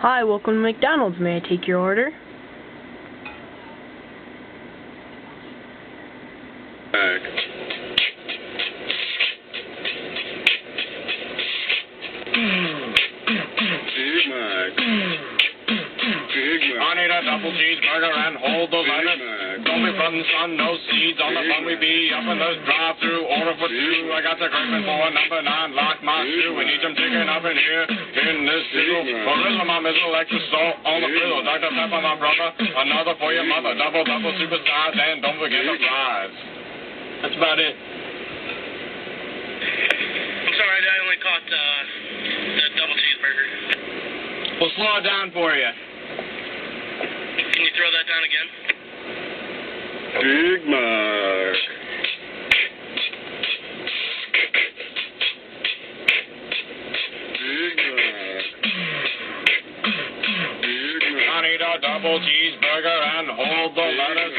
Hi, welcome to McDonald's. May I take your order? I need a double cheeseburger and hold the lettuce. Don't be frontin', son, no seeds on the bun. We be up in this drive-thru, order for two. I got the craving for a number 9, lock my shoe. We need some chicken up in here, in this sizzle. Gorilla, my mizzle, extra salt on the frizzle. Dr. Pepper, my brother, another for your mother. Double, super size, and don't forget the fries. That's about it. I'm sorry, I only caught the double cheeseburger. We'll slow it down for you. Can you throw that down again? Big Mac. Big Mac. I need a double cheeseburger and hold the lettuce.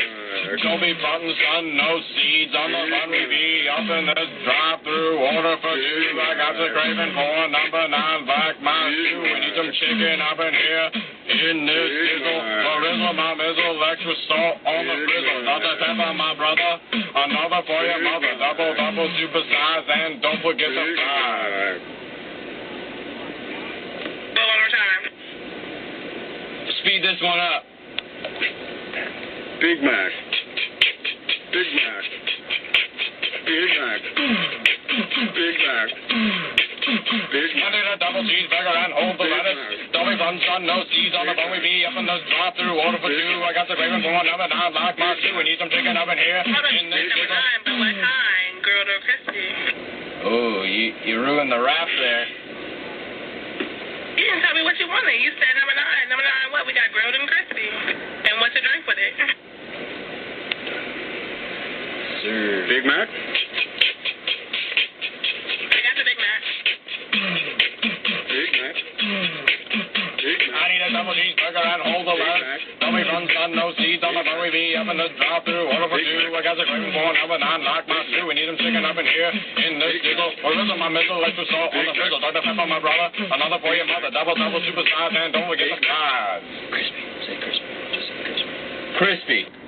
Don't be frontin', son, no seeds on the bun. We be up in this drive-thru, order for two. I got the craving for a number 9, black my shoe. We need some chicken up in here, in this sizzle. Gorilla, my mizzle, extra salt on the frizzle. Dr. Pepper, my brother, another for your mother. Double, super size, and don't forget the fries. Go one more time. Speed this one up. Big Mac. Big Mac. Big Mac. Big Mac. Big I need a double cheeseburger and hold the lettuce. Don't be fun, son, no seeds on the bun. We be up in this drive-thru, order for two. I got the craving for a number 9, like my shoe. We need some chicken up in here. How about In this number 9, but what kind? Grilled or crispy? Oh, you ruined the wrap there. You didn't tell me what you wanted. You said number 9. Number 9 what? We got grilled and crispy. And what's the drink with it? Sir. Big Mac. I got the Big Mac. Big Mac. Big I need a double cheeseburger and hold the lettuce. Don't be fun, son, no seeds on the bun. We be up in this drive-thru, order for two. I got the craving for a number 9, like my shoe. We need some chicken up in here, in this sizzle. Gorilla, my mizzle, extra salt on the frizzle. Dr. Pepper, my brother, another for your mother. Double, super size, and don't forget the fries. Crispy. Say crispy. Just say crispy. Crispy.